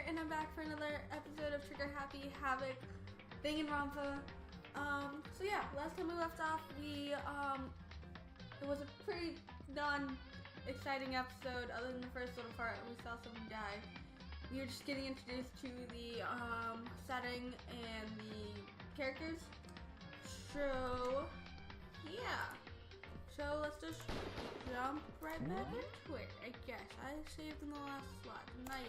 and I'm back for another episode of Trigger Happy Havoc Danganronpa. So yeah, last time we left off, it was a pretty non-exciting episode other than the first little part we saw someone die. We were just getting introduced to the setting and the characters. So yeah. So let's just jump right back into it, I guess. I saved in the last slot, didn't I?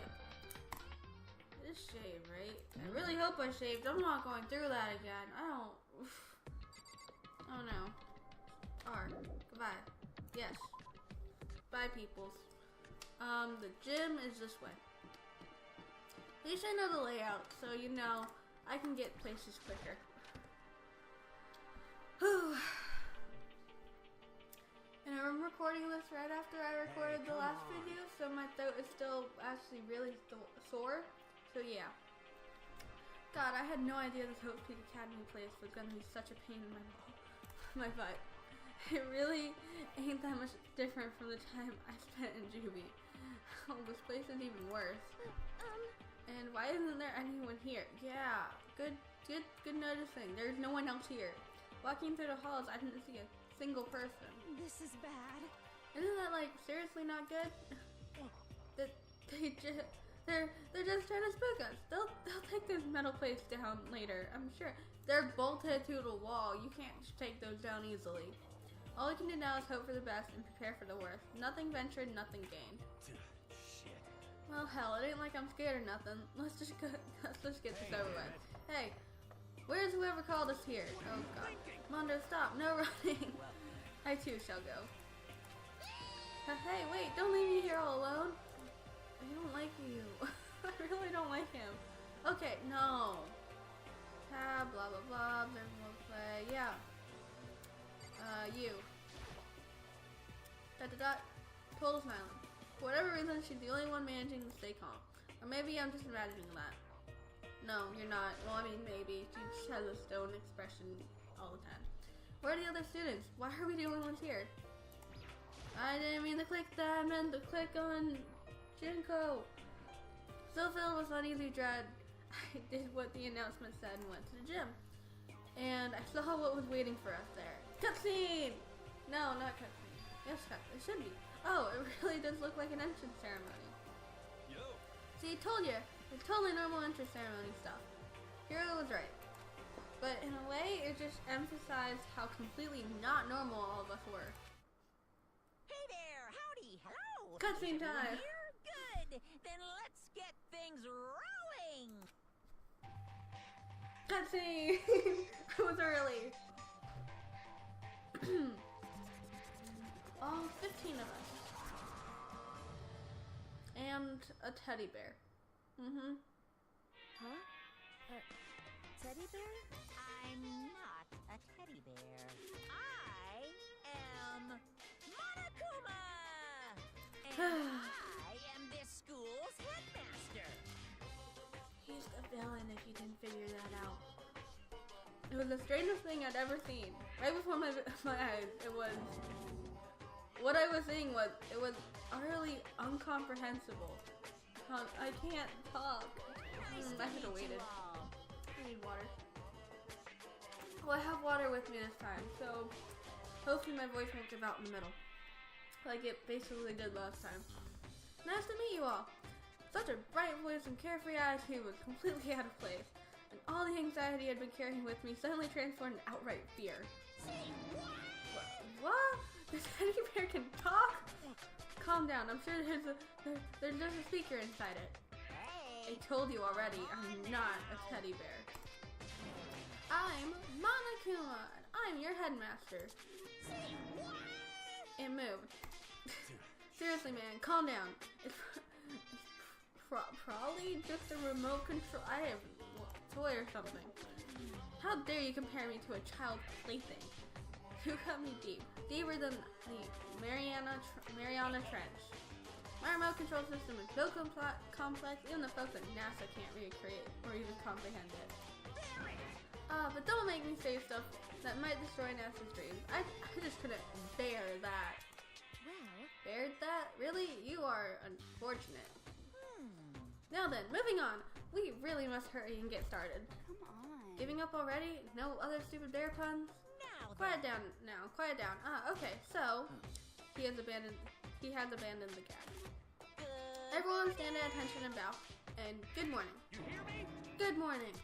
I just saved, right? I really hope I saved. I'm not going through that again. I don't know. R. Goodbye. Yes. Bye, peoples. The gym is this way. At least I know the layout, so you know I can get places quicker. Whew. And I'm recording this right after I recorded the last video, so my throat is still actually really sore. So yeah. God, I had no idea the Hope Peak Academy place was gonna be such a pain in my butt. It really ain't that much different from the time I spent in Juvie. Oh, this place is even worse. And why isn't there anyone here? Yeah, good noticing. There's no one else here. Walking through the halls, I didn't see a single person. This is bad. Isn't that like seriously not good? They're just trying to spook us. They'll take this metal plates down later, I'm sure. They're bolted to the wall. You can't take those down easily. All we can do now is hope for the best and prepare for the worst. Nothing ventured, nothing gained. Shit. Well, hell, it ain't like I'm scared or nothing. Let's just get this over with. Hey, where's whoever called us here? Oh god. Mondo, stop. No running. I too shall go. Hey, wait, don't leave me here all alone. I don't like you. I really don't like him. Okay, no. Tab, blah blah blah, there's more play. Yeah. You. Dot dot dot. Total smiling. For whatever reason, she's the only one managing to stay calm. Or maybe I'm just imagining that. No, you're not. Well, I mean, maybe. She just has a stone expression all the time. Where are the other students? Why are we the only ones here? I didn't mean to click that. I meant to click on Jinko. Still filled with uneasy dread, I did what the announcement said and went to the gym. And I saw what was waiting for us there. Cutscene! No, not cutscene. Yes, cutscene. It should be. Oh, it really does look like an entrance ceremony. Yo. See, told you. It's totally normal entrance ceremony stuff. Hero was right. But in a way, it just emphasized how completely not normal all of us were. Hey there, howdy, hello. Cutscene time. Here? Good. Then let's get things rolling. Cutscene! I was early. All 15 of us. And a teddy bear. Mm-hmm. Huh? Teddy bear? I'm not a teddy bear. I am Monokuma! And I am this school's headmaster. He's the villain if you didn't figure that out. It was the strangest thing I'd ever seen. Right before my eyes, it was... What I was seeing was, it was utterly incomprehensible. I can't talk. I should have waited. I need water. Well, I have water with me this time, so hopefully my voice won't give out in the middle. Like it basically did last time. Nice to meet you all. Such a bright voice and carefree attitude was completely out of place. And all the anxiety I'd been carrying with me suddenly transformed into outright fear. Say what? What? The teddy bear can talk? Calm down, I'm sure there's just a speaker inside it. Hey. I told you already, I'm not a teddy bear. I'm Monokuma, and I'm your headmaster. Say what? It moved. Seriously, man, calm down. It's probably just a remote control. I have a toy or something. How dare you compare me to a child's plaything? You cut me deep. Deeper than the Mariana Trench. My remote control system is so complex, even the folks at NASA can't recreate or even comprehend it. But don't make me say stuff that might destroy NASA's dreams. I just couldn't bear that. Well, Bared that? Really? You are unfortunate. Now then, moving on. We really must hurry and get started. Come on. Giving up already? No other stupid bear puns? Now Quiet down now. Quiet down. Okay. So he has abandoned the cat. Good. Everyone stand at attention and bow. And good morning. You hear me? Good morning.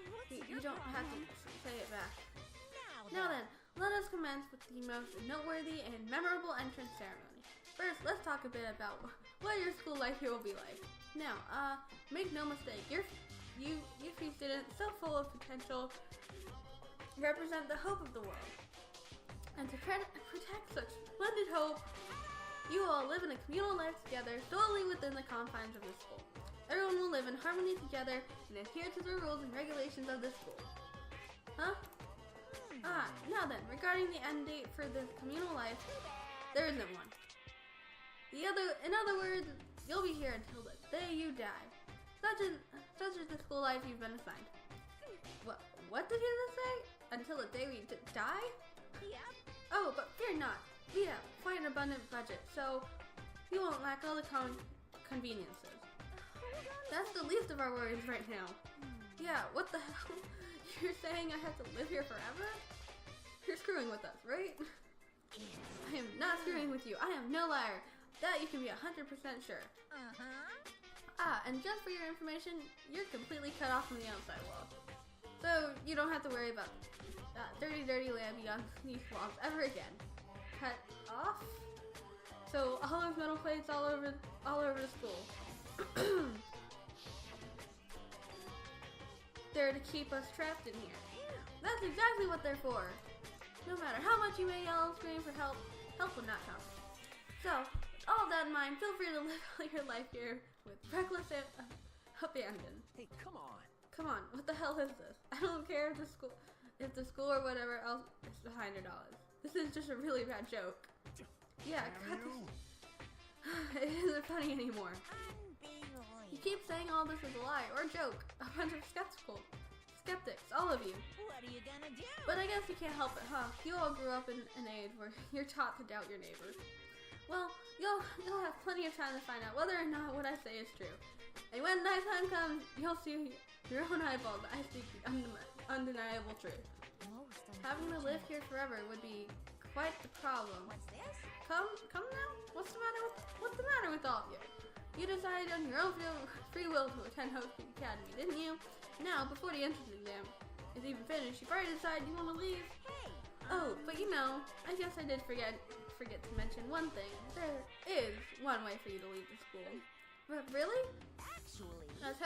What's You your don't have to problem? say it back. Now Now then, let us commence with the most noteworthy and memorable entrance ceremony. First, let's talk a bit about what your school life here will be like. Now, make no mistake, you three students, so full of potential, represent the hope of the world. And to protect such splendid hope, you all live in a communal life together solely within the confines of the school. Everyone will live in harmony together and adhere to the rules and regulations of the school. Huh? Now then, regarding the end date for the communal life, there isn't one. In other words, you'll be here until the day you die. Such is the school life you've been assigned. What did you just say? Until the day we die? Yep. Oh, but fear not. We have quite an abundant budget, so you won't lack all the conveniences. That's the least of our worries right now. Yeah, what the hell? You're saying I have to live here forever? You're screwing with us, right? I am not screwing with you. I am no liar. That you can be 100% sure. And just for your information, you're completely cut off from the outside world. So you don't have to worry about dirty land beyond these walls ever again. Cut off? So all those metal plates all over the school. They're to keep us trapped in here. That's exactly what they're for. No matter how much you may yell and scream for help, help will not come. So, with all that in mind, feel free to live your life here with reckless abandon. Hey, come on. Come on, what the hell is this? I don't care if the school or whatever else is behind $100. This is just a really bad joke. Yeah, cut this. It isn't funny anymore. You keep saying all this is a lie or a joke. A bunch of skeptics, all of you. What are you gonna do? But I guess you can't help it, huh? You all grew up in an age where you're taught to doubt your neighbors. Well, you'll have plenty of time to find out whether or not what I say is true. And when nighttime comes, you'll see your own eyeballs. I speak the undeniable truth. Having to live here forever would be quite the problem. What's this? Come now. What's the matter with all of you? You decided on your own free will to attend Havoc Academy, didn't you? Now, before the entrance exam is even finished, you probably decided you want to leave. Hey. Oh, but you know, I guess I did forget to mention one thing. There is one way for you to leave the school. But really? Actually. As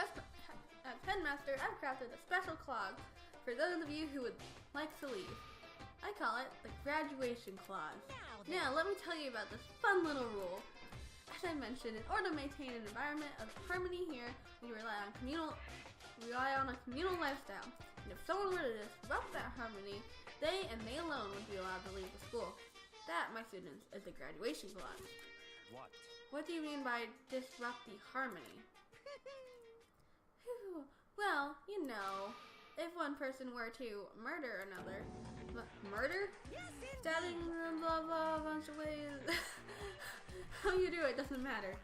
headmaster, I've crafted a special clause for those of you who would like to leave. I call it the graduation clause. Now, let me tell you about this fun little rule. As I mentioned, in order to maintain an environment of harmony here, we rely on a communal lifestyle. And if someone were to disrupt that harmony, they and they alone would be allowed to leave the school. That, my students, is the graduation clause. What? What do you mean by disrupt the harmony? Phew. Well, you know, if one person were to murder another, murder? Yes, Stabbing them, blah blah, a bunch of ways. How you do it doesn't matter.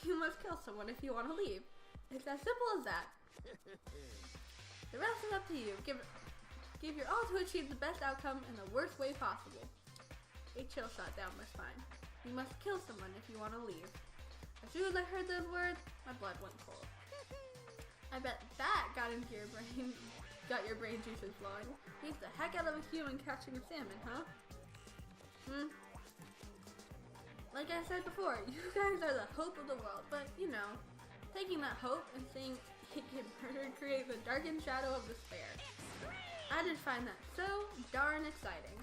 You must kill someone if you want to leave. It's as simple as that. The rest is up to you. Give your all to achieve the best outcome in the worst way possible. A chill shot down my spine. You must kill someone if you want to leave. As soon as I heard those words, my blood went cold. I bet that got into your brain, got your brain juices flowing. Beats the heck out of a human catching a salmon, huh? Like I said before, you guys are the hope of the world, but you know, taking that hope and seeing it get murdered creates a darkened shadow of despair. I just find that so darn exciting.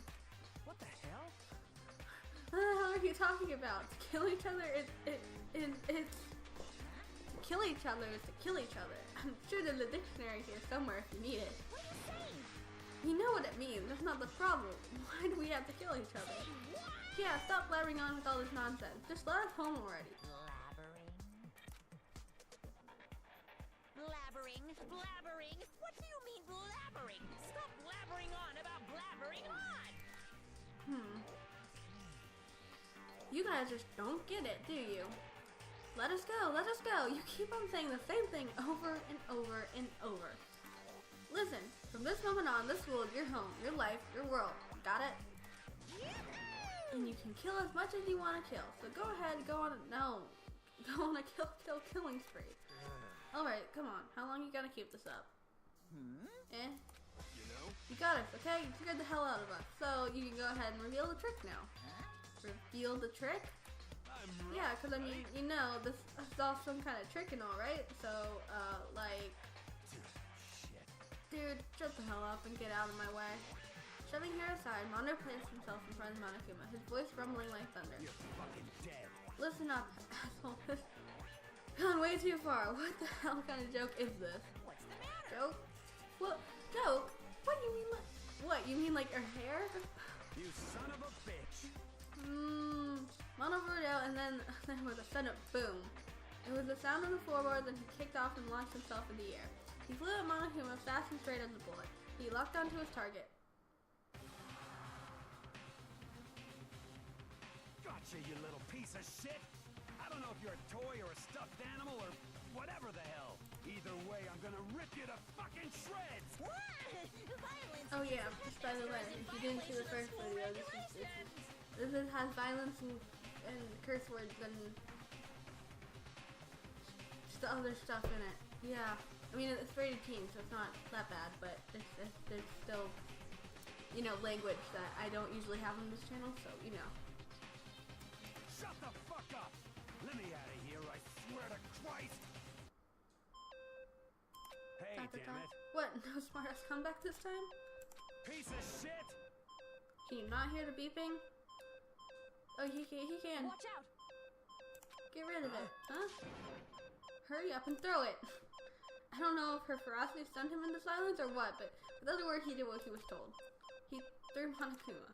What the hell? What the hell are you talking about? To kill each other it's to kill each other is to kill each other. I'm sure there's a dictionary here somewhere if you need it. What are you saying? You know what it means, that's not the problem. Why do we have to kill each other? Yeah, stop blabbering on with all this nonsense. Just let us home already. Blabbering? What do you mean blabbering? Stop blabbering on about blabbering on! You guys just don't get it, do you? Let us go, let us go. You keep on saying the same thing over and over and over. Listen, from this moment on, this school is your home, your life, your world. Got it? And you can kill as much as you want to kill. So go ahead, go on a killing spree. Alright, come on. How long you gonna keep this up? Eh? You got us, okay? You scared the hell out of us. So you can go ahead and reveal the trick now. Reveal the trick? Yeah, because I mean, you know, this is all some kind of trick and all, right? So, like... Dude, shut the hell up and get out of my way. Shoving her aside, Mondo placed himself in front of Monokuma, his voice rumbling like thunder. You're fucking dead. Listen up, asshole. This gone way too far. What the hell kind of joke is this? What's the matter? Joke? What? Joke? What do you mean like... What, you mean like her hair? You son of a bitch. Mono roared out, and then there was a sudden boom. It was the sound of the floorboard, then he kicked off and launched himself in the air. He flew at Monokuma fast and straight as a bullet. He locked onto his target. Gotcha, you little piece of shit. I don't know if you're a toy or a stuffed animal or whatever the hell. Either way, I'm gonna rip you to fucking shreds. Violence. Oh yeah, just by the way, if you didn't see the first video, this has violence and curse words and just the other stuff in it. Yeah, I mean it's rated teen, so it's not that bad, but there's still, you know, language that I don't usually have on this channel, so you know. Shut the fuck up. Let me out of here, I swear to Christ. Hey, damn it. What? No smart ass comeback this time? Piece of shit. Can you not hear the beeping? Oh, he can. Watch out. Get rid of it, huh? Hurry up and throw it. I don't know if her ferocity stunned him into silence or what, but with other words, he did what he was told. He threw Monokuma.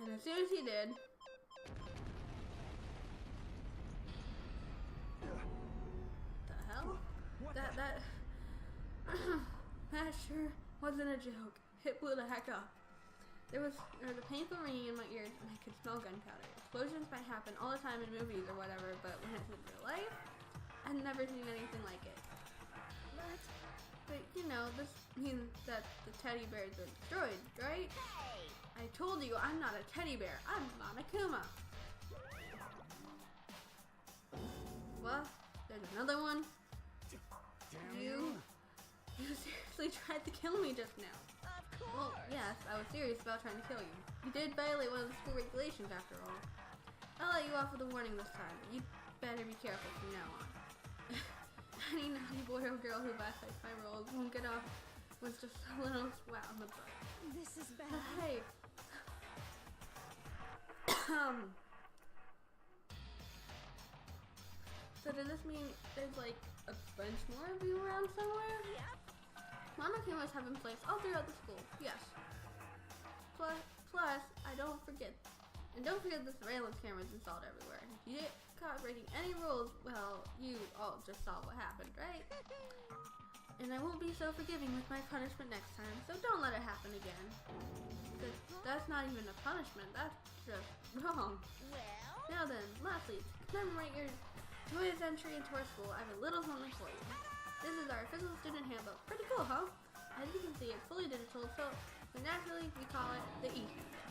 And as soon as he did... The hell? What That sure wasn't a joke. It blew the heck up. There was a painful ringing in my ears and I could smell gunpowder. Explosions might happen all the time in movies or whatever, but when it's in real life, I've never seen anything like it. But you know, this means that the teddy bears are destroyed, right? Hey. I told you I'm not a teddy bear. I'm Monokuma. What? There's another one? Damn You seriously tried to kill me just now. Of course. Well, yes, I was serious about trying to kill you. You did violate one of the school regulations after all. I'll let you off with a warning this time, but you better be careful from now on. Any naughty boy or girl who violates my rules won't get off with just a little swat on the butt. This is bad. Hey. So does this mean there's like a bunch more of you around somewhere? Yep. Monokumas have been placed all throughout the school, yes. Plus, don't forget the surveillance cameras installed everywhere. If you get caught breaking any rules, well, you all just saw what happened, right? And I won't be so forgiving with my punishment next time, so don't let it happen again. That's not even a punishment, that's just wrong. Well. Now then, lastly, to commemorate your joyous entry into our school, I have a little something for you. This is our official student handbook. Pretty cool, huh? As you can see, it's fully digital, so naturally we call it the E-handbook. ...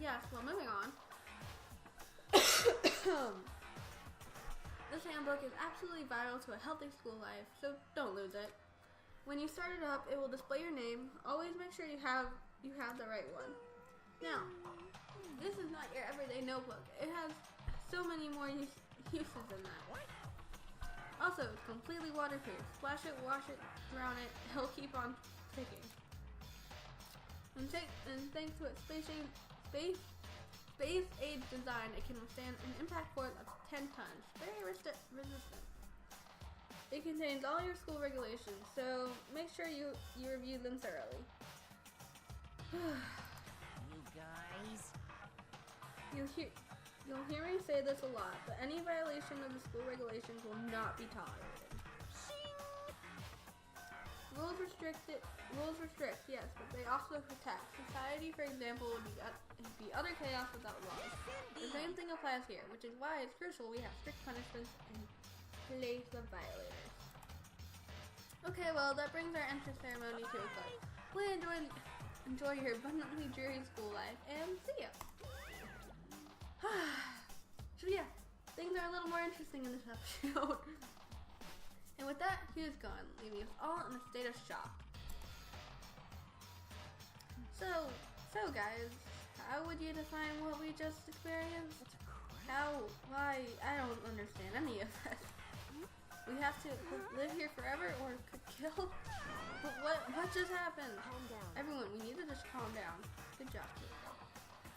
Yes, well, moving on. This handbook is absolutely vital to a healthy school life, so don't lose it. When you start it up, it will display your name. Always make sure you have the right one. Now, this is not your everyday notebook. It has so many more uses than that. Also, it's completely waterproof. Splash it, wash it, drown it, it'll keep on ticking. And thanks to its space-age design, it can withstand an impact force of 10 tons. Very resistant. It contains all your school regulations, so make sure you review them thoroughly. You guys. You'll hear me say this a lot, but any violation of the school regulations will not be tolerated. Rules restrict, yes, but they also protect. Society, for example, would be utter chaos without laws. The same thing applies here, which is why it's crucial we have strict punishments in place of violators. Okay, well, that brings our entrance ceremony to a close. Please enjoy your abundantly dreary school life, and see ya! So yeah, things are a little more interesting in this episode. And with that, he was gone, leaving us all in a state of shock. So guys, how would you define what we just experienced? Why, I don't understand any of this. We have to live here forever or could kill? But what just happened? Calm down. Everyone, we need to just calm down. Good job, Kiko.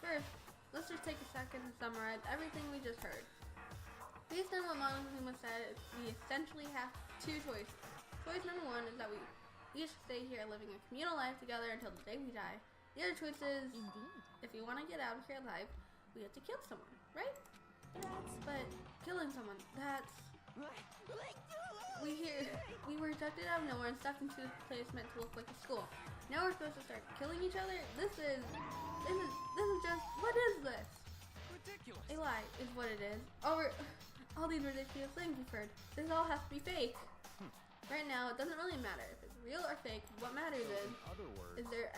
First, let's just take a second to summarize everything we just heard. Based on what Monokuma said, we essentially have two choices. Choice number one is that we each stay here living a communal life together until the day we die. The other choice is, Indeed. if we want to get out of here alive, we have to kill someone, right? But killing someone, that's... We were abducted out of nowhere and stuffed into a place meant to look like a school. Now we're supposed to start killing each other? This is just, what is this? Ridiculous. A lie is what it is. All these ridiculous things you've heard. This all has to be fake. Right now, it doesn't really matter if it's real or fake. What matters So in other words, is there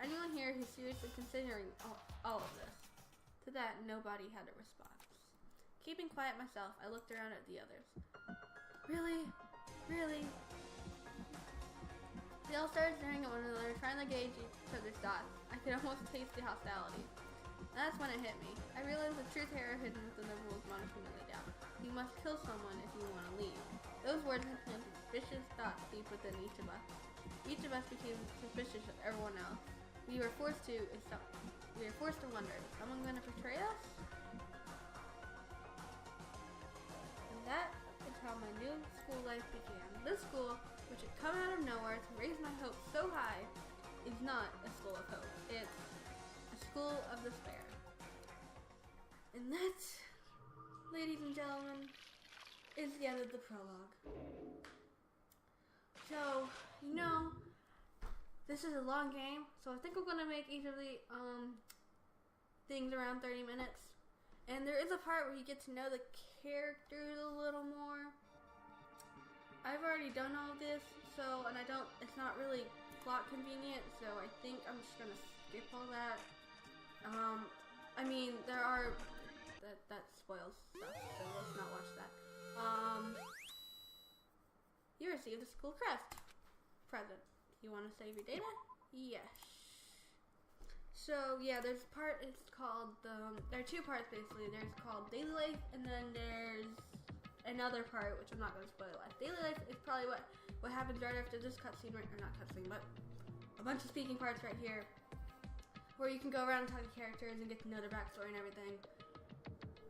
anyone here who's seriously considering all of this? To that, nobody had a response. Keeping quiet myself, I looked around at the others. Really? Really? They all started staring at one another, trying to gauge each other's thoughts. I could almost taste the hostility. That's when it hit me. I realized the true terror hidden within the rules Monokuma laid out. You must kill someone if you want to leave. Those words had planted vicious thoughts deep within each of us. Each of us became suspicious of everyone else. We were forced to wonder, is someone going to betray us? And that is how my new school life began. This school, which had come out of nowhere to raise my hopes so high, is not a school of hope. It's a school of despair. And that, ladies and gentlemen, is the end of the prologue. So, this is a long game, so I think I'm gonna make each of the things around 30 minutes. And there is a part where you get to know the characters a little more. I've already done all this, it's not really plot convenient, so I think I'm just gonna skip all that. That spoils stuff, so let's not watch that. You received a school crest present. You want to save your data? Yes. So yeah, there's a part, it's called, there are two parts basically. There's called Daily Life, and then there's another part, which I'm not going to spoil life. Daily Life is probably what happens right after this cutscene, or not cutscene, but a bunch of speaking parts right here, where you can go around and talk to characters and get to know their backstory and everything.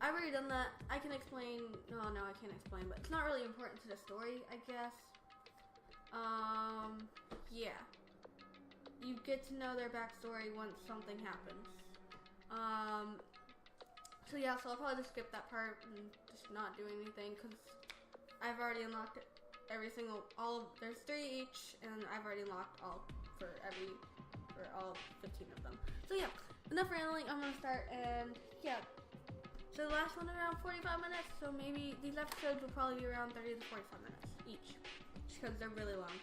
I've already done that. I can explain, no, I can't explain, but it's not really important to the story, I guess. Yeah. You get to know their backstory once something happens. So I'll probably just skip that part and just not do anything, because I've already unlocked there's 3 each, and I've already unlocked all for all 15 of them. So yeah, enough rambling, I'm gonna start, and yeah. So the last one around 45 minutes, so maybe these episodes will probably be around 30 to 45 minutes each, because they're really long.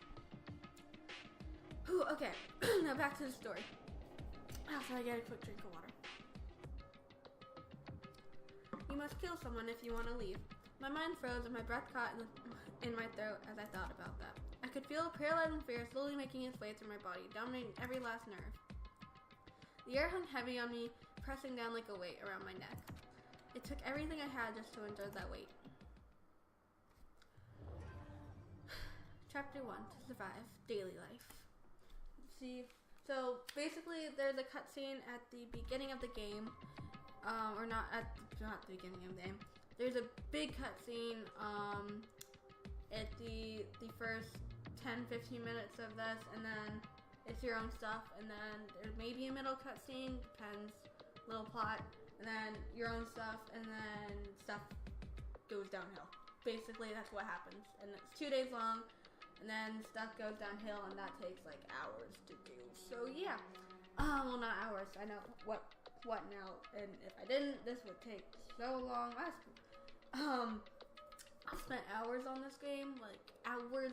Whew, okay, now back to the story. So I get a quick drink of water. You must kill someone if you want to leave. My mind froze and my breath caught in my throat as I thought about that. I could feel a paralyzing fear slowly making its way through my body, dominating every last nerve. The air hung heavy on me, pressing down like a weight around my neck. It took everything I had just to endure that weight. Chapter 1, to survive, daily life. So basically there's a cutscene at the beginning of the game, or not the beginning of the game. There's a big cutscene at the first 10-15 minutes of this, and then it's your own stuff, and then there may be a middle cutscene, depends, little plot, and then your own stuff, and then stuff goes downhill. Basically, that's what happens, and it's 2 days long. and then stuff goes downhill, and that takes like hours to do. So yeah, well, not hours. I know what now, and if I didn't, this would take so long. I spent hours on this game, like hours.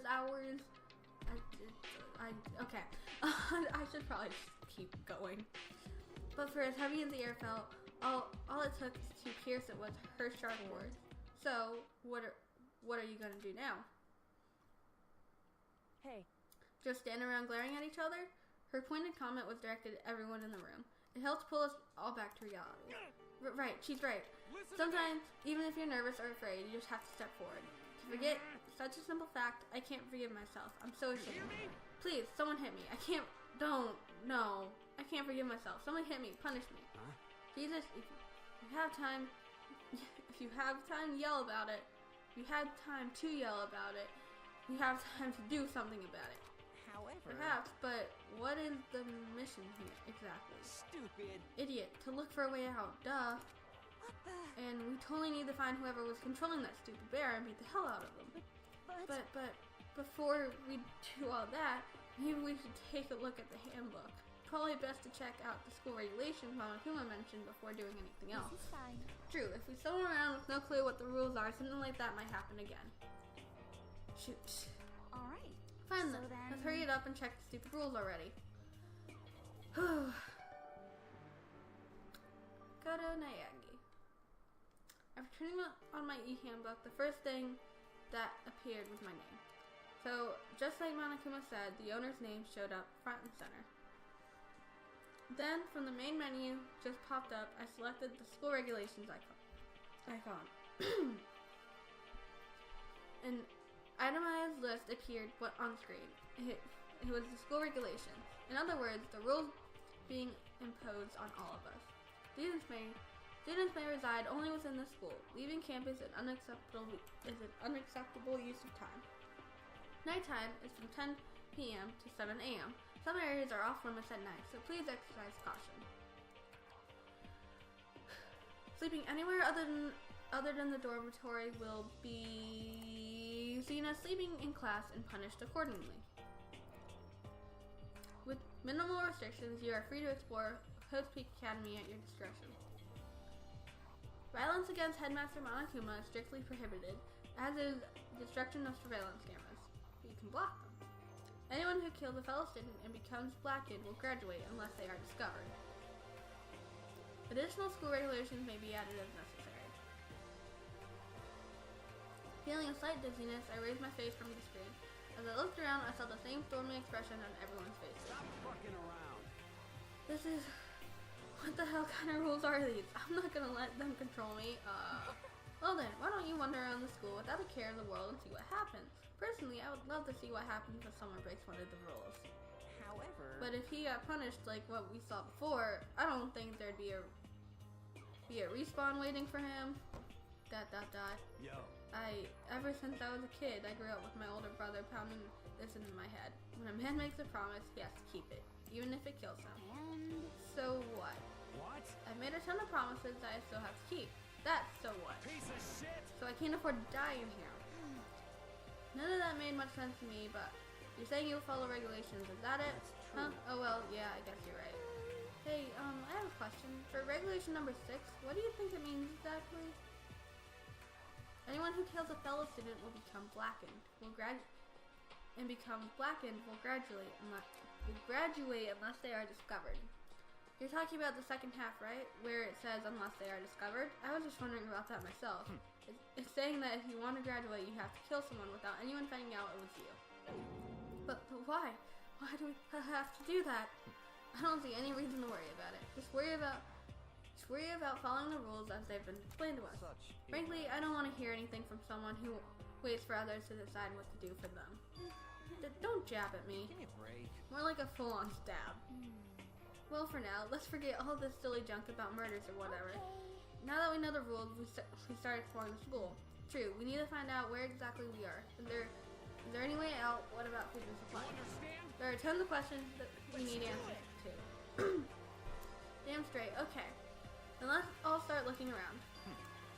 Okay. I should probably just keep going. But for as heavy as the air felt, all it took to pierce it was her sharp words. So, what are you gonna do now? Hey. Just stand around glaring at each other? Her pointed comment was directed at everyone in the room. It helped pull us all back to reality. Right, she's right. Sometimes, even if you're nervous or afraid, you just have to step forward. To forget such a simple fact, I can't forgive myself. I'm so ashamed. Please, someone hit me. I can't forgive myself. Someone hit me. Punish me. Jesus, if you have time, yell about it. You have time to yell about it. You have time to do something about it. However... Perhaps, but what is the mission here exactly? Stupid. Idiot. To look for a way out. Duh. What the... And we totally need to find whoever was controlling that stupid bear and beat the hell out of them. But before we do all that, maybe we should take a look at the handbook. Probably best to check out the school regulations Monokuma mentioned before doing anything else. This is fine. True, if we stumble around with no clue what the rules are, something like that might happen again. Shoot. Alright. Fine So then. then- Let's hurry it up and check the stupid rules already. Kodo Nayagi. After turning on my e-handbook, the first thing that appeared was my name. So, just like Monokuma said, the owner's name showed up front and center. Then, from the main menu just popped up, I selected the school regulations icon. An itemized list appeared on screen. It was the school regulations. In other words, the rules being imposed on all of us. Students may reside only within the school. Leaving campus is an unacceptable use of time. Nighttime is from 10 p.m. to 7 a.m. Some areas are off limits at night, so please exercise caution. Sleeping anywhere other than the dormitory will be seen as sleeping in class and punished accordingly. With minimal restrictions, you are free to explore Host Peak Academy at your discretion. Violence against Headmaster Monokuma is strictly prohibited, as is destruction of surveillance cameras. But you can block them. Anyone who kills a fellow student and becomes blackened will graduate unless they are discovered. Additional school regulations may be added as necessary. Feeling a slight dizziness, I raised my face from the screen. As I looked around, I saw the same stormy expression on everyone's faces. Stop fucking around. This is... What the hell kind of rules are these? I'm not gonna let them control me. Well then, why don't you wander around the school without a care in the world and see what happens? Personally, I would love to see what happens if someone breaks one of the rules. However... But if he got punished like what we saw before, I don't think there'd be a respawn waiting for him. ... Yo. Ever since I was a kid, I grew up with my older brother pounding this into my head. When a man makes a promise, he has to keep it, even if it kills him. And... So what? What? I've made a ton of promises that I still have to keep. That's so what? Piece of shit. So I can't afford to die in here. None of that made much sense to me, but you're saying you'll follow regulations, is that it? That's true. Huh? Oh well, yeah, I guess you're right. Hey, I have a question. For regulation number 6, what do you think it means exactly? Anyone who kills a fellow student will become blackened. Will graduate unless they are discovered. You're talking about the second half, right? Where it says unless they are discovered? I was just wondering about that myself. It's saying that if you want to graduate, you have to kill someone without anyone finding out it was you. But why? Why do we have to do that? I don't see any reason to worry about it. Just worry about following the rules as they've been explained to us. Frankly, I don't want to hear anything from someone who waits for others to decide what to do for them. Don't jab at me. Give me a break. More like a full-on stab. Well, for now, let's forget all this silly junk about murders or whatever. Now that we know the rules, we start exploring the school. True, we need to find out where exactly we are. Is there any way out? What about food and supply? There are tons of questions that we need answers to. Damn straight. Okay. Then let's all start looking around.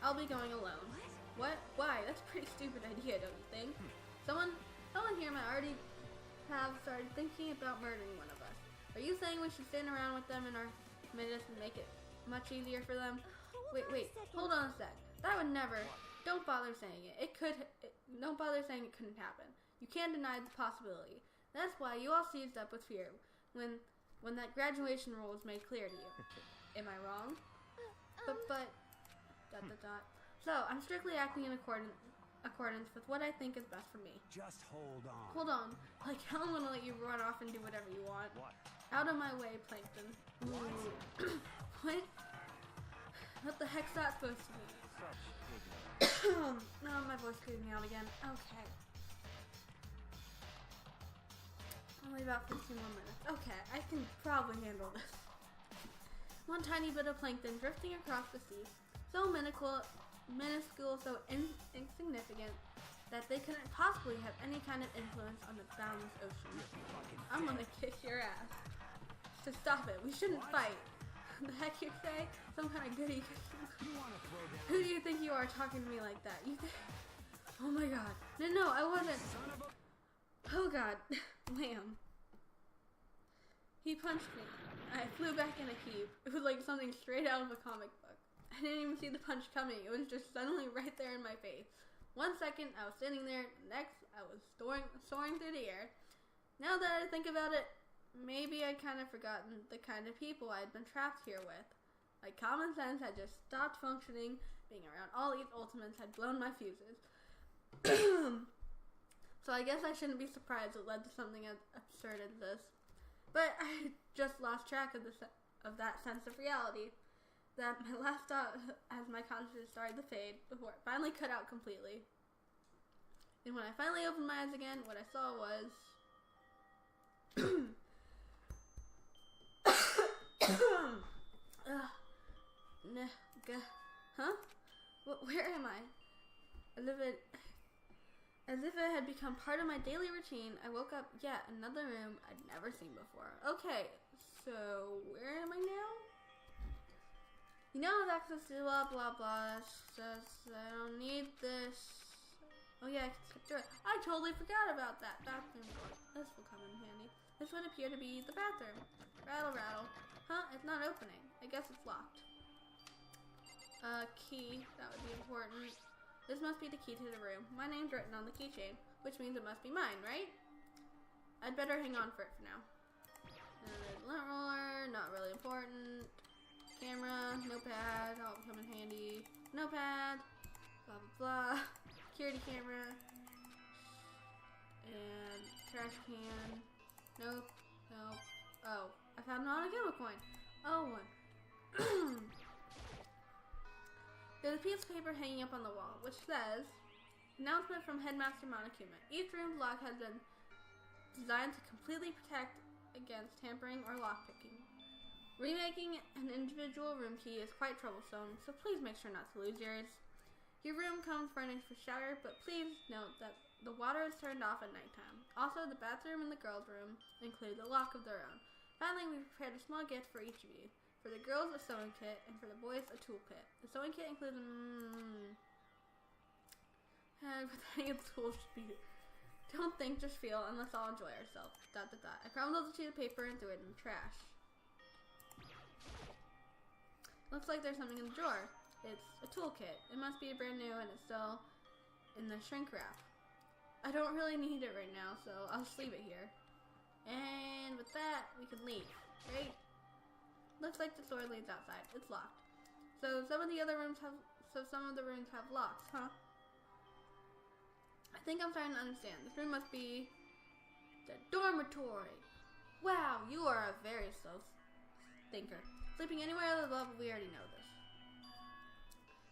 I'll be going alone. What? Why? That's a pretty stupid idea, don't you think? Someone Someone here might already have started thinking about murdering one of us. Are you saying we should stand around with them in our midst and make it much easier for them? Wait, hold on a sec. That would never. Don't bother saying it. Don't bother saying it couldn't happen. You can't deny the possibility. That's why you all seized up with fear when that graduation rule was made clear to you. Am I wrong? But. ... So I'm strictly acting in accordance with what I think is best for me. Just hold on. Hold on. Like, how I'm gonna let you run off and do whatever you want. What? Out of my way, Plankton. What? What the heck's that supposed to mean? Oh, my voice cleared me out again. Okay. Only about 15 more minutes. Okay, I can probably handle this. One tiny bit of plankton drifting across the sea. So minuscule, so insignificant that they couldn't possibly have any kind of influence on the boundless ocean. I'm gonna kick your ass. So stop it. We shouldn't fight. The heck you say? Some kind of goody. Who do you think you are talking to me like that? You think? Oh my god. No, I wasn't. Oh god. Lamb. He punched me. I flew back in a heap. It was like something straight out of a comic book. I didn't even see the punch coming. It was just suddenly right there in my face. 1 second, I was sitting there. Next, I was soaring through the air. Now that I think about it, maybe I'd kind of forgotten the kind of people I'd been trapped here with. My common sense had just stopped functioning. Being around all these ultimates had blown my fuses. So I guess I shouldn't be surprised it led to something as absurd as this. But I just lost track of that sense of reality. That my last thought as my consciousness started to fade before it finally cut out completely. And when I finally opened my eyes again, what I saw was... Huh? Where am I? As if it had become part of my daily routine, I woke up yet another room I'd never seen before. Okay, so where am I now? You now have access to blah blah blah. Just, I don't need this. Oh yeah, I can skip through it. I totally forgot about that bathroom door. This will come in handy. This would appear to be the bathroom. Rattle, rattle. Huh? It's not opening. I guess it's locked. Key. That would be important. This must be the key to the room. My name's written on the keychain, which means it must be mine, right? I'd better hang on for it for now. Lint roller. Not really important. Camera, notepad, that'll come in handy. Notepad, blah blah blah. Security camera. And trash can. Nope. Oh, I found an Onigama coin. Oh, one. There's a piece of paper hanging up on the wall, which says, announcement from Headmaster Monokuma. Each room's lock has been designed to completely protect against tampering or lockpicking. Remaking an individual room key is quite troublesome, so please make sure not to lose yours. Your room comes furnished with shower, but please note that the water is turned off at nighttime. Also, the bathroom and the girls' room include a lock of their own. Finally, we prepared a small gift for each of you. For the girls, a sewing kit, and for the boys, a toolkit. The sewing kit includes and with any of the tools should be. Don't think, just feel, and let's all enjoy ourselves. ... I crumbled a sheet of paper and threw it in the trash. Looks like there's something in the drawer. It's a toolkit. It must be brand new and it's still in the shrink wrap. I don't really need it right now, so I'll just leave it here. And with that, we can leave, right? Looks like the door leads outside. It's locked. So some of the rooms have locks, huh? I think I'm starting to understand. This room must be the dormitory. Wow, you are a very slow thinker. Sleeping anywhere above, we already know this.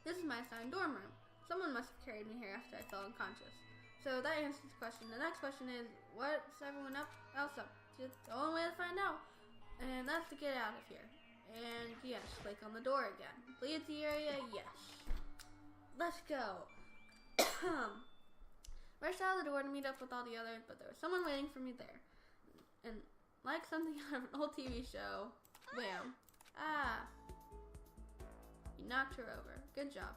This is my assigned dorm room. Someone must have carried me here after I fell unconscious. So that answers the question. The next question is, what's everyone else up? Just the only way to find out. And that's to get out of here. And yes, click on the door again. Leave the area, yes. Let's go. Rushed out of the door to meet up with all the others, but there was someone waiting for me there. And like something out of an old TV show, wham. Ah. You knocked her over. Good job.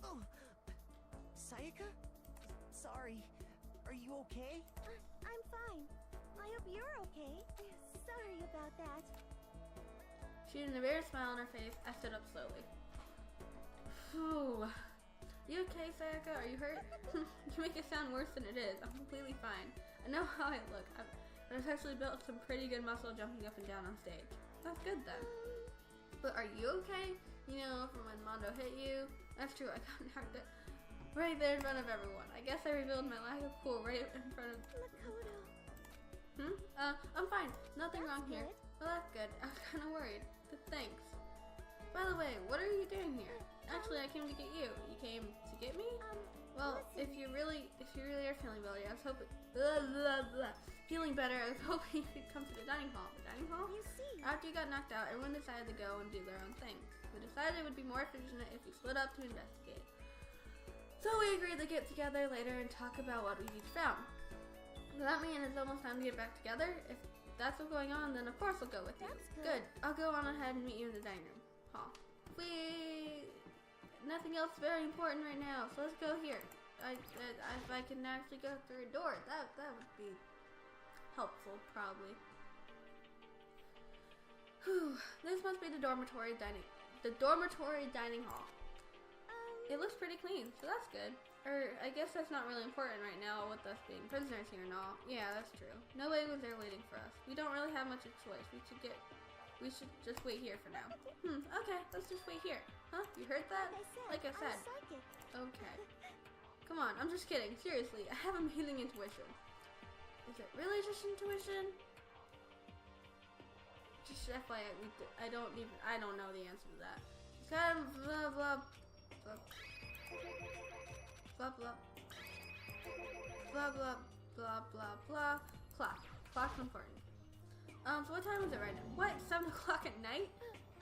Oh, Sayaka? sorry. Are you okay? I'm fine. I hope you're okay. Sorry about that. She had an embarrassed smile on her face. I stood up slowly. Phew. You okay, Sayaka? Are you hurt? You make it sound worse than it is. I'm completely fine. I know how I look. I've actually built some pretty good muscle jumping up and down on stage. That's good then. But are you okay? You know, from when Mondo hit you? That's true, I got knocked out right there in front of everyone. I guess I revealed my lack of cool right in front of... Makoto. I'm fine. Nothing That's wrong here. good. Well, that's good. I was kind of worried. But thanks. By the way, what are you doing here? Actually, I came to get you. You came to get me? Well, if you really are feeling better, I was hoping... Feeling better, I was hoping you could come to the dining hall. The dining hall? You see. After you got knocked out, everyone decided to go and do their own thing. We decided it would be more efficient if we split up to investigate. So we agreed to get together later and talk about what we each found. Does that mean it's almost time to get back together? If that's what's going on, then of course I'll go with you. That's good. I'll go on ahead and meet you in the dining room hall. Nothing else very important right now, so let's go here. If I can actually go through a door, that would be helpful, probably. Whew. This must be the dormitory dining hall. It looks pretty clean, so that's good. Or I guess that's not really important right now with us being prisoners here and all. Yeah, that's true. Nobody was there waiting for us. We don't really have much of a choice. We should just wait here for now. Okay, let's just wait here. Huh? You heard that? Like I said. I'm psychic. Okay. Come on, I'm just kidding. Seriously, I have amazing intuition. Is it really just intuition? Just FYI, I don't know the answer to that. It's kind of blah blah blah blah blah blah blah blah blah blah. Clock's important. So what time is it right now? What? 7 o'clock at night?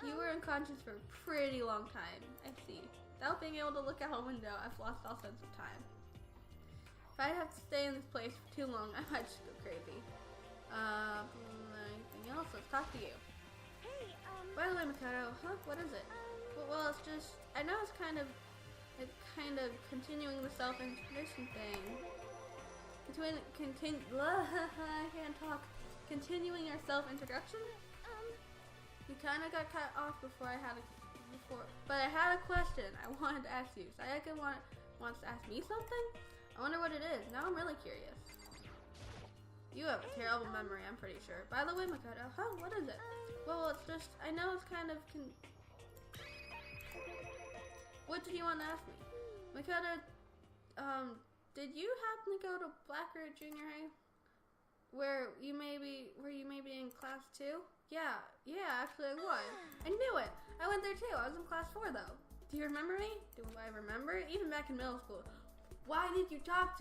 You were unconscious for a pretty long time. I see. Without being able to look out a window, I've lost all sense of time. If I have to stay in this place for too long, I might just go crazy. Anything else? Let's talk to you. Hey, By the way, Makoto, what is it? Well, it's just, I know it's kind of continuing the self-introduction thing. I can't talk. Continuing our self-introduction? We kind of got cut off but I had a question I wanted to ask you. Sayaka wants to ask me something? I wonder what it is. Now I'm really curious. You have a terrible memory, I'm pretty sure. By the way, Makoto, what is it? Well, it's just, I know it's kind of What did you want to ask me? Makoto, did you happen to go to Blackroot Junior High? Where you may be in class 2? Yeah, actually I was. I knew it. I went there too. I was in class 4 though. Do you remember me? Do I remember? Even back in middle school. Why did you talk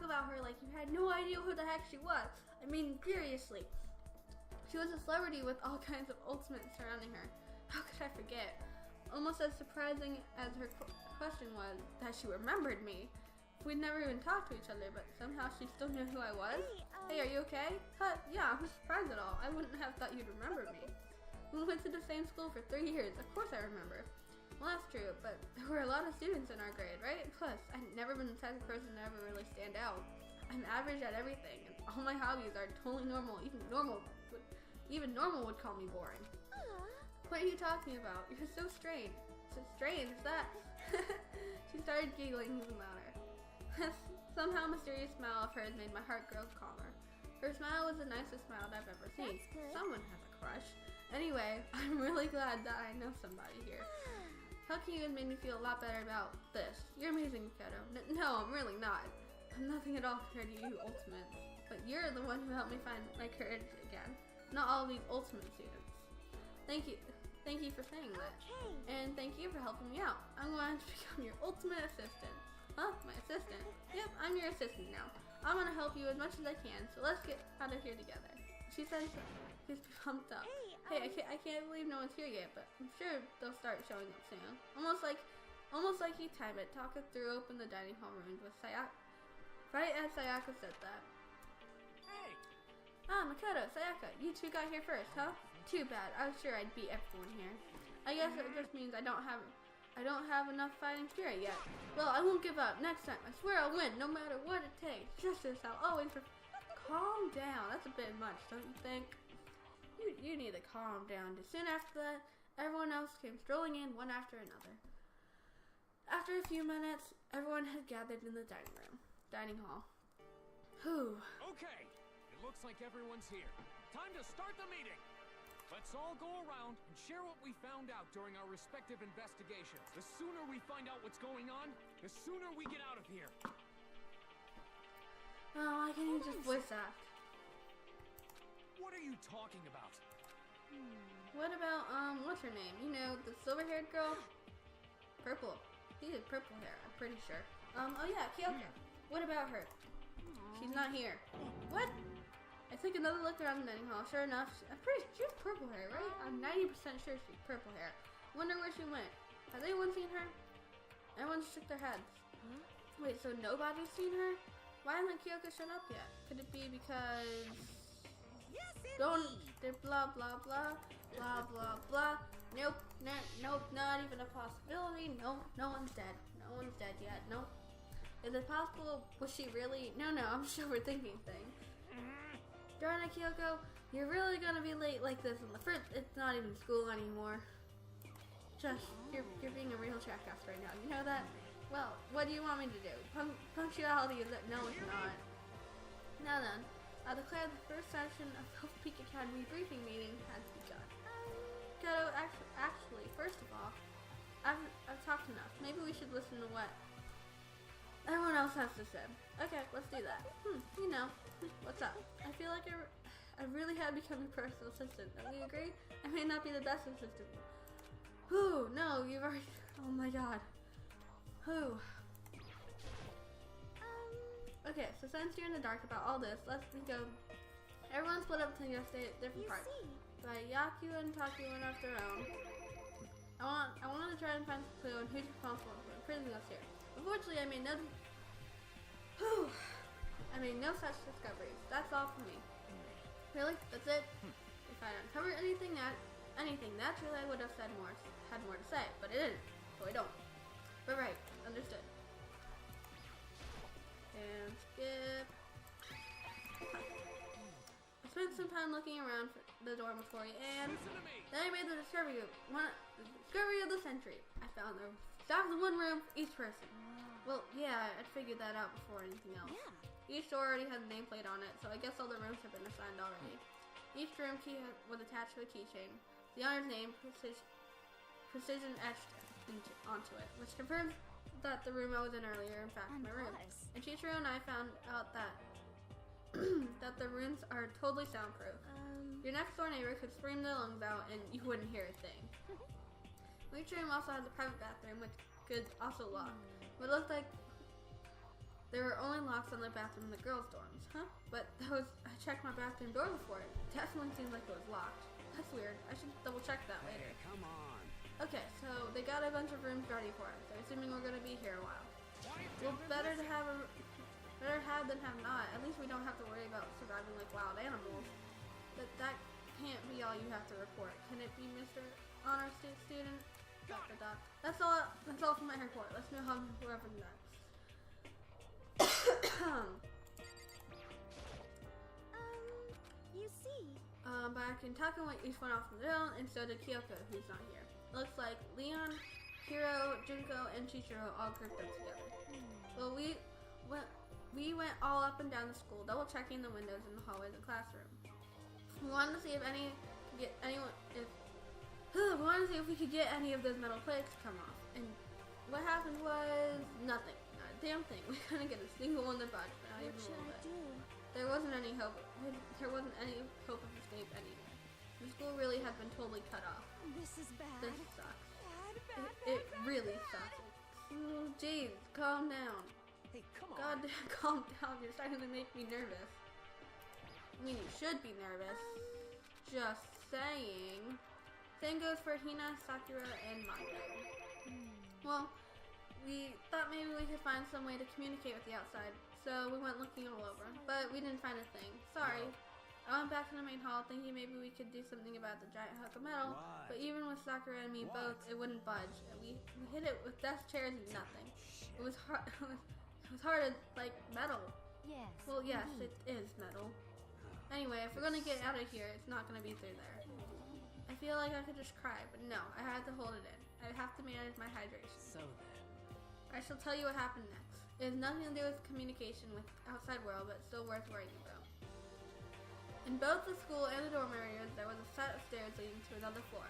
about her like you had no idea who the heck she was? I mean, seriously. She was a celebrity with all kinds of ultimates surrounding her. How could I forget? Almost as surprising as her question was that she remembered me. We'd never even talked to each other, but somehow she still knew who I was. Hey, are you okay? Yeah, I'm surprised at all. I wouldn't have thought you'd remember me. We went to the same school for 3 years. Of course I remember. Well, that's true, but there were a lot of students in our grade, right? Plus, I've never been the type of person to ever really stand out. I'm average at everything, and all my hobbies are totally normal. Even normal would call me boring. What are you talking about? You're so strange. So strange, that. She started giggling even louder. Somehow a mysterious smile of hers made my heart grow calmer. Her smile was the nicest smile I've ever seen. That's good. Someone has a crush. Anyway, I'm really glad that I know somebody here. Talking to you has made me feel a lot better about this. You're amazing, Makoto. No, I'm really not. I'm nothing at all compared to you Ultimates. But you're the one who helped me find my courage again. Not all of these Ultimate students. Thank you for saying that. Okay. And thank you for helping me out. I'm going to become your ultimate assistant. Huh? My assistant? Yep, I'm your assistant now. I'm going to help you as much as I can, so let's get out of here together. She said so. Please be pumped up. Hey, I can't believe no one's here yet, but I'm sure they'll start showing up soon. Almost like you time it. Taka threw open the dining hall room with Sayaka. Right as Sayaka said that. Hey! Makoto, Sayaka, you two got here first, huh? Too bad. I was sure I'd beat everyone here. I guess it just means I don't have I don't have enough fighting spirit yet. Well, I won't give up. Next time, I swear I'll win, no matter what it takes. Justice, I'll always... Calm down. That's a bit much, don't you think? You need to calm down. Soon after that, everyone else came strolling in, one after another. After a few minutes, everyone had gathered in the dining hall. Whew. Okay, it looks like everyone's here. Time to start the meeting. Let's all go around and share what we found out during our respective investigations. The sooner we find out what's going on, the sooner we get out of here. Oh, why can't you just voice act? What are you talking about? What about, what's her name? You know, the silver-haired girl? Purple. She had purple hair, I'm pretty sure. Oh yeah, Kyoko. What about her? She's not here. What? I took another look around the dining hall. Sure enough, she has purple hair, right? I'm 90% sure she's purple hair. Wonder where she went. Has anyone seen her? Everyone shook their heads. Wait, so nobody's seen her? Why hasn't Kyoko shown up yet? Could it be because... Yes, Don't... indeed. They're blah, blah, blah, blah, blah, blah. Nope, nope, not even a possibility. Nope, no one's dead. No one's dead yet. Nope. Is it possible? Was she really? No, I'm just overthinking things. Darn it, Kyoko. You're really gonna be late like this on the first. It's not even school anymore. Just, you're being a real jackass right now. You know that? Well, what do you want me to do? Punctuality is that no, it's not. Now then, I declare the first session of Health Peak Academy briefing meeting has begun. Koto, actually, first of all, I've talked enough. Maybe we should listen to what everyone else has to say. Okay, let's do that. You know, what's up? I feel like I really have become your personal assistant. Don't you agree? I may not be the best assistant. Whew, no, you've already... Oh my god. Whew. Okay, so since you're in the dark about all this, let's go. Everyone split up to stay at different parts. But Yaku and Taku went off their own. I wanted to try and find some clue on who's responsible for imprisoning us here. Unfortunately, I made no such discoveries. That's all for me. Really? That's it? If I uncovered anything naturally I would have had more to say, but it didn't, so I don't. But right, understood. And skip. I spent some time looking around for the dormitory, and then I made the discovery of the century. I found there was one room for each person. Well, yeah, I'd figured that out before anything else. Each door already had a nameplate on it, so I guess all the rooms have been assigned already. Each room key was attached to a keychain. The owner's name, precision etched onto it, which confirms that the room I was in earlier, in fact, my room. And Chichiro and I found out that that the rooms are totally soundproof. Your next door neighbor could scream their lungs out and you wouldn't hear a thing. Each room also has a private bathroom, which could also lock. But it looked like there were only locks on the bathroom in the girls' dorms, But I checked my bathroom door before. It definitely seemed like it was locked. That's weird. I should double check that later. Hey, come on. Okay, so they got a bunch of rooms ready for us. They're assuming we're gonna be here a while. Well, better have than have not. At least we don't have to worry about surviving like wild animals. But that can't be all you have to report. Can it be, Mr. Honor Student? That's all for my report. Let's move on to whoever next. You see. Back in Taku each went off on their own, and so did Kyoko, who's not here. Looks like Leon, Hiro, Junko, and Chichiro all grouped up together. Well, we went all up and down the school, double checking the windows in the hallways and classroom. We wanted to see if we could get any of those metal plates to come off. And what happened was nothing. Not a damn thing. We couldn't get a single one that budged, not even a little bit. There wasn't any hope. There wasn't any hope of escape anywhere. The school really had been totally cut off. This is bad. This sucks. It really sucks. Oh, jeez, calm down. Hey, come on. God, calm down. You're starting to make me nervous. I mean, you should be nervous. Just saying. Same goes for Hina, Sakura, and Mando. Well, we thought maybe we could find some way to communicate with the outside, so we went looking all over, but we didn't find a thing. Sorry. I went back to the main hall thinking maybe we could do something about the giant hunk of metal, What? but even with Sakura and me both, it wouldn't budge. We hit it with desk chairs and nothing. It was hard. It was hard like metal. Yes. Well, yes, indeed. it is metal. Anyway, if we're gonna get out of here, it's not gonna be through there. I feel like I could just cry, but no, I had to hold it in. I have to manage my hydration. So then. I shall tell you what happened next. It has nothing to do with communication with the outside world, but it's still worth worrying about. In both the school and the dorm areas, there was a set of stairs leading to another floor.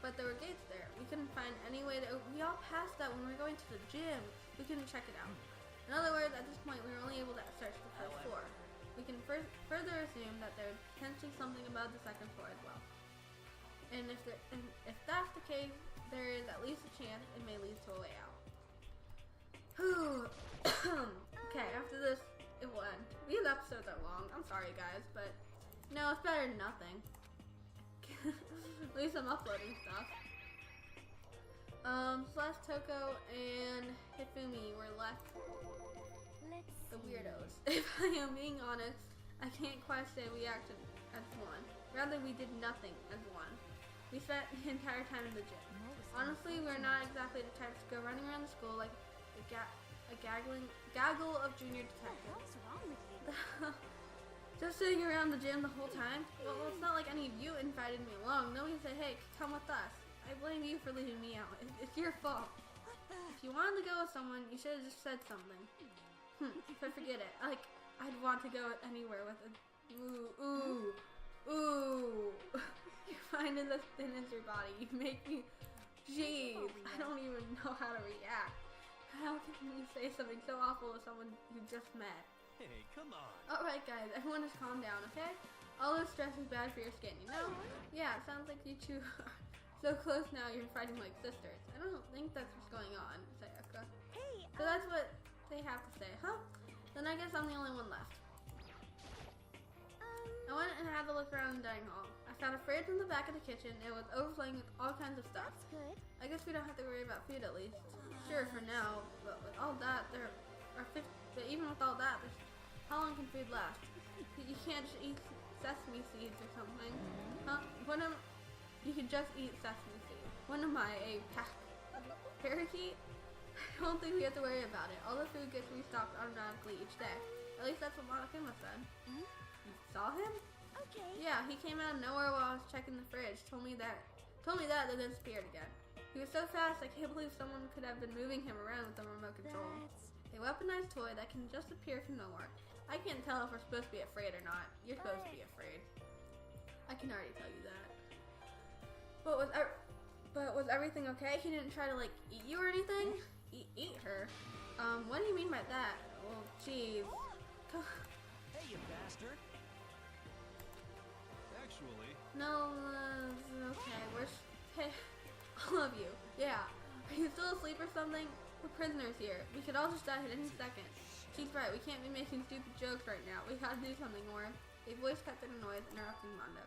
But there were gates there. We couldn't find any way to... We all passed that when we were going to the gym. We couldn't check it out. In other words, at this point, we were only able to search the first floor. We can further assume that there's potentially something above the second floor as well. And if that's the case, there is at least a chance it may lead to a way out. Whew. Okay, after this, it will end. These episodes are long. I'm sorry, guys, but no, it's better than nothing. At least I'm uploading stuff. Slash Toko and Hifumi were left the weirdos. If I am being honest, I can't quite say we acted as one. Rather, we did nothing as one. We spent the entire time in the gym. Honestly, we're not exactly the types to go running around the school like a gaggle of junior detectives. What's wrong with you? Just sitting around the gym the whole time? Well, it's not like any of you invited me along. Nobody said, hey, come with us. I blame you for leaving me out. It's your fault. If you wanted to go with someone, you should have just said something. But forget it. Like, I'd want to go anywhere with a... Ooh. You're fine as thin as your body. You make me... Jeez. I don't even know how to react. How can you say something so awful to someone you just met? Hey, come on. Alright guys, everyone just calm down, okay? All this stress is bad for your skin, you know? Yeah, it sounds like you two are so close now you're fighting like sisters. I don't think that's what's going on, Sayaka. Hey, So that's what they have to say, huh? Then I guess I'm the only one left. I went and had a look around the dining hall. I found a fridge in the back of the kitchen. It was overflowing with all kinds of stuff. that's good. I guess we don't have to worry about food at least. Sure, for now, but with all that, but even with all that, how long can food last? You can't just eat sesame seeds or something, huh? You can just eat sesame seeds. When am I, a parakeet? I don't think we have to worry about it. All the food gets restocked automatically each day. At least that's what Monokuma said. You saw him? Okay. Yeah, he came out of nowhere while I was checking the fridge. Told me that then disappeared again. He was so fast, I can't believe someone could have been moving him around with the remote control. A weaponized toy that can just appear from nowhere. I can't tell if we're supposed to be afraid or not. You're supposed to be afraid. I can already tell you that. But was everything okay? He didn't try to like eat you or anything? Eat her? What do you mean by that? Well, jeez. Hey, you bastard. Actually, No, okay, hey, all of you. Yeah. Are you still asleep or something? We're prisoners here. We could all just die at any second. She's right, we can't be making stupid jokes right now. We gotta do something, or a voice cut through the noise, interrupting Mondo.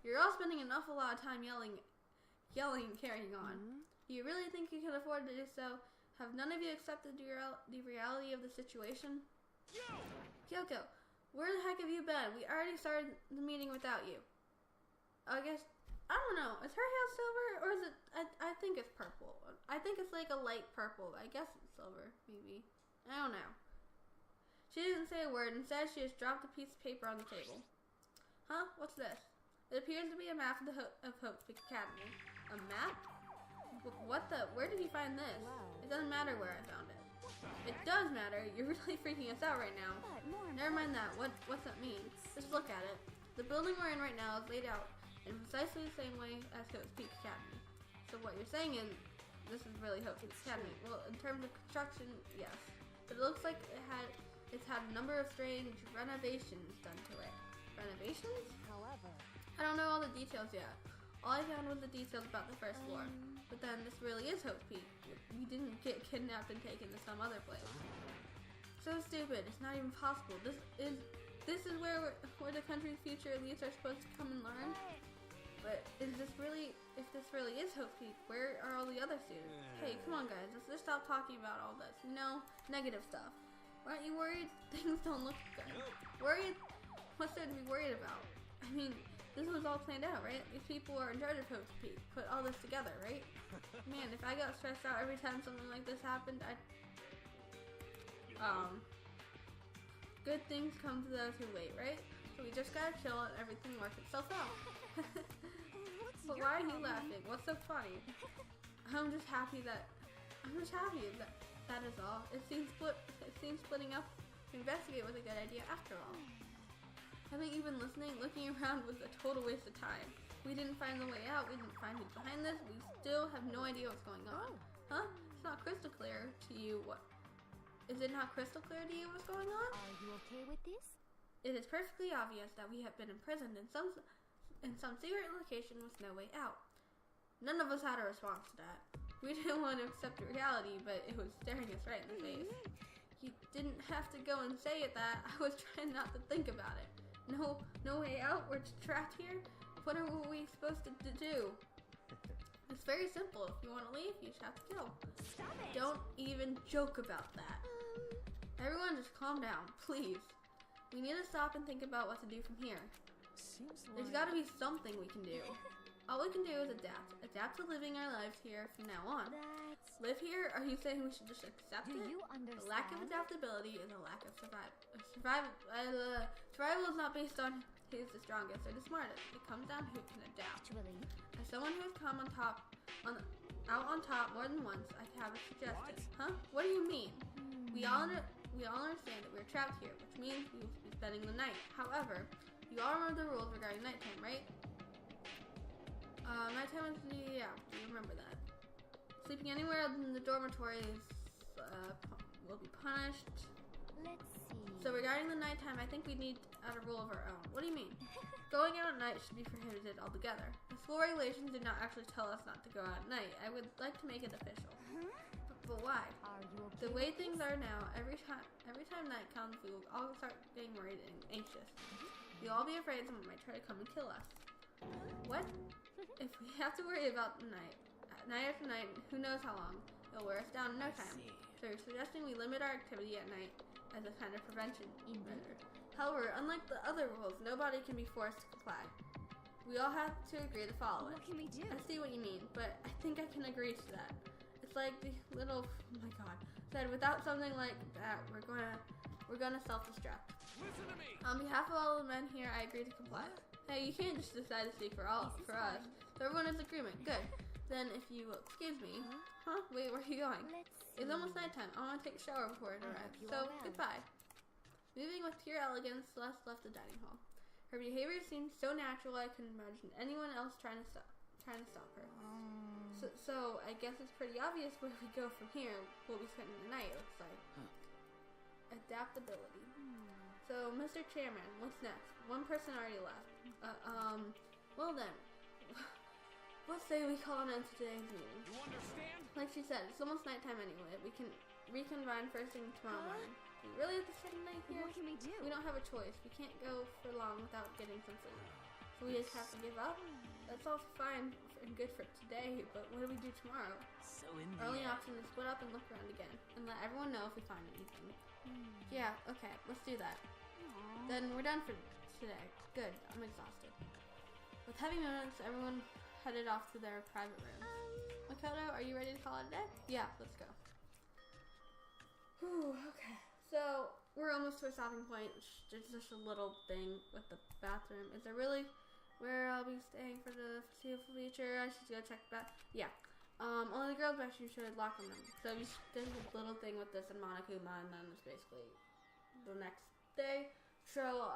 You're all spending an awful lot of time yelling, carrying on. Do you really think you can afford to do so? Have none of you accepted the reality of the situation? Kyoko, where the heck have you been? We already started the meeting without you. I guess, I don't know. Is her hair silver or is it, I think it's purple. I think it's like a light purple. I guess it's silver, maybe. I don't know. She didn't say a word. Instead, she just dropped a piece of paper on the table. Huh? What's this? It appears to be a map of Hope Academy. A map? What the? Where did he find this? It doesn't matter where I found it. It does matter. You're really freaking us out right now. But more Never mind that. What's that mean? Just look at it. The building we're in right now is laid out in precisely the same way as Hope Peak Academy. So what you're saying is this is really Hope Peak Academy. Well, in terms of construction, yes. But it looks like it's had a number of strange renovations done to it. Renovations? However, I don't know all the details yet. All I found was the details about the first floor. But then this really is Hope Peak. We didn't get kidnapped and taken to some other place. So stupid. It's not even possible. This is where the country's future elites are supposed to come and learn. But if this really is Hope Peak, where are all the other students? Hey, come on guys, let's just stop talking about all this. You know, negative stuff. Aren't you worried? Things don't look good. Worried? What's there to be worried about? I mean, this was all planned out, right? These people are in charge of Hope's Peak. Put all this together, right? Man, if I got stressed out every time something like this happened, I'd... Good things come to those who wait, right? So we just gotta chill and everything works itself out. But why are you laughing? What's so funny? I'm just happy that that is all. It seems splitting up to investigate was a good idea after all. Haven't you been listening? Looking around was a total waste of time. We didn't find the way out. We didn't find who's behind this. We still have no idea what's going on. Huh? It's not crystal clear to you. What? Is it not crystal clear to you what's going on? Are you okay with this? It is perfectly obvious that we have been imprisoned in some secret location with no way out. None of us had a response to that. We didn't want to accept reality, but it was staring us right in the face. You didn't have to go and say it that. I was trying not to think about it. No way out? We're trapped here? What are we supposed to do? It's very simple. If you want to leave, you just have to go. Stop it! Don't even joke about that. Everyone just calm down, please. We need to stop and think about what to do from here. Seems like... There's gotta be something we can do. All we can do is adapt. Adapt to living our lives here from now on. Live here? Are you saying we should just accept Do it? you understand? A lack of adaptability is a lack of survival is not based on who's the strongest or the smartest. It comes down to who can adapt. Actually, As someone who has come out on top more than once, I have a suggestion. Huh? What do you mean? We all understand that we're trapped here, which means we will be spending the night. However, you all remember the rules regarding nighttime, right? Nighttime is yeah, you remember that. Sleeping anywhere other than the dormitory will be punished. let's see. So regarding the nighttime, I think we need to add a rule of our own. What do you mean? Going out at night should be prohibited altogether. The school regulations did not actually tell us not to go out at night. I would like to make it official. But why? Are you okay? The way things are now, every time night comes, we will all start getting worried and anxious. We'll all be afraid someone might try to come and kill us. What? If we have to worry about the night after night, who knows how long, it'll wear us down in no time. So you're suggesting we limit our activity at night as a kind of prevention measure. However, unlike the other rules, nobody can be forced to comply. We all have to agree to follow it. What can we do? I see what you mean, but I think I can agree to that. It's like the little, oh my god, said without something like that, we're gonna self-destruct. Listen to me! On behalf of all the men here, I agree to comply. Hey, you can't just decide to speak for us. So everyone has agreement. Good. Then if you will excuse me. Huh? Wait, where are you going? Let's see. It's almost nighttime. I want to take a shower before it arrives. you So, are well. goodbye. Moving with pure elegance, Celeste left the dining hall. Her behavior seemed so natural I couldn't imagine anyone else trying to stop her. So I guess it's pretty obvious where we go from here. We'll be spending the night, it looks like. Adaptability. So, Mr. Chairman, what's next? One person already left. Well then, let's say we call an end to today's meeting. You understand? Like she said, it's almost nighttime anyway. We can reconvene first thing tomorrow morning. We really have to spend the night here? What can we do? We don't have a choice. We can't go for long without getting some sleep. So we just have to give up? That's all fine and good for today, but what do we do tomorrow? So in the Our only end, option is split up and look around again, and let everyone know if we find anything. Yeah, okay, let's do that. Then we're done for today. Good, I'm exhausted. With heavy moments, everyone headed off to their private rooms. Makoto, are you ready to call it a day? Yeah, let's go. Whew, okay. So, we're almost to a stopping point. There's just a little thing with the bathroom. Is there really where I'll be staying for the foreseeable future? I should go check that. Yeah. Only the girls' restroom should lock on them. So, there's a little thing with this in Monokuma, and then it's basically the next day. So,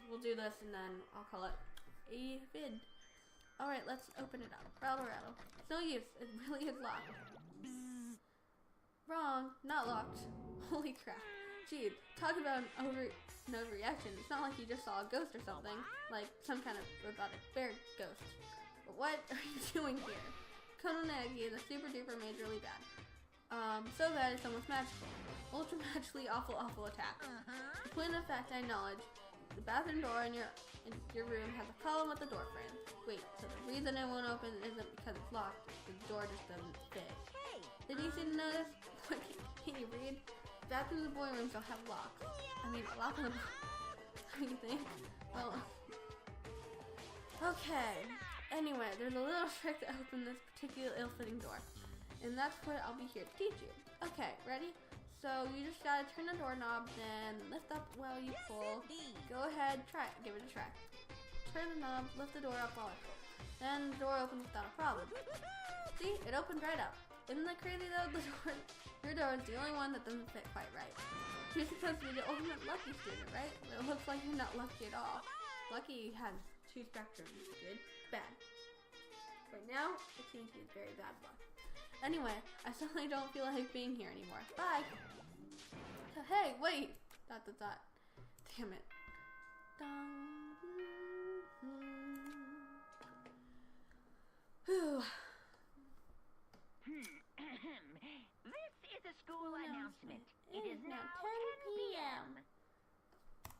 we'll do this, and then I'll call it a vid. Alright, let's open it up. Rattle, rattle. It's no use. It really is locked. Wrong. Not locked. Holy crap. Gee, talk about an overreaction. It's not like you just saw a ghost or something. Like some kind of robotic bear ghost. But what are you doing here? Kononagi is a super duper majorly bad. So bad it's almost magical. Ultra magically awful attack. Point of fact, I acknowledge. The bathroom door in your room has a problem with the door frame. Wait, so the reason it won't open isn't because it's locked. The door just doesn't fit. Did you seem to notice? Can you read? Bathrooms and boy rooms don't have locks. I mean, a lock on the... What do you think? Well, Okay. Anyway, there's a little trick to open this particular ill-fitting door. And that's what I'll be here to teach you. Okay, ready? So you just gotta turn the doorknob, then lift up while you pull. Go ahead, try it. Give it a try. Turn the knob, lift the door up while I pull. Then the door opens without a problem. See? It opened right up. Isn't that crazy though? Your door is the only one that doesn't fit quite right. You're supposed to be the ultimate lucky student, right? But it looks like you're not lucky at all. Lucky has two spectrums. Good, bad. Right now, it seems to be very bad luck. Anyway, I suddenly don't feel like being here anymore. Bye! Hey, wait! ... Damn it. Whew. This is a school announcement. It is now 10 p.m.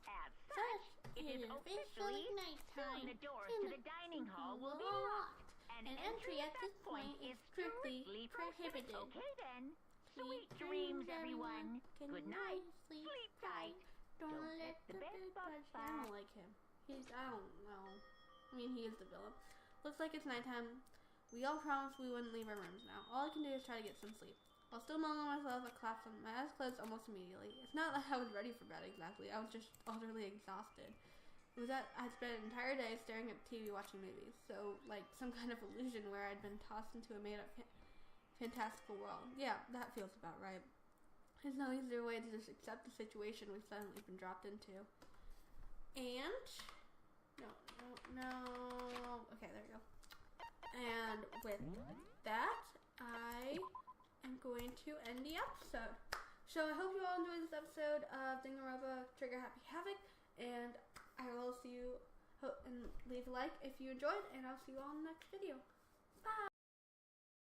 As such, it is officially nighttime. The doors to the dining hall will be locked, and entry at this point is strictly prohibited. Okay then. Sweet dreams, everyone. Good night. Sleep tight. Don't let the bed bugs bite. I don't like him. I don't know. I mean, he is the villain. Looks like it's nighttime. We all promised we wouldn't leave our rooms now. All I can do is try to get some sleep. While still mumbling myself, I collapsed on my eyes closed almost immediately. It's not like I was ready for bed exactly. I was just utterly exhausted. It was that I'd spent an entire day staring at TV watching movies. So, like some kind of illusion where I'd been tossed into a made-up fantastical world. Yeah, that feels about right. There's no easier way to just accept the situation we've suddenly been dropped into. And... No. Okay, there we go. And with that, I am going to end the episode. So I hope you all enjoyed this episode of Danganronpa Trigger Happy Havoc, and I will see you and leave a like if you enjoyed, and I'll see you all in the next video. Bye!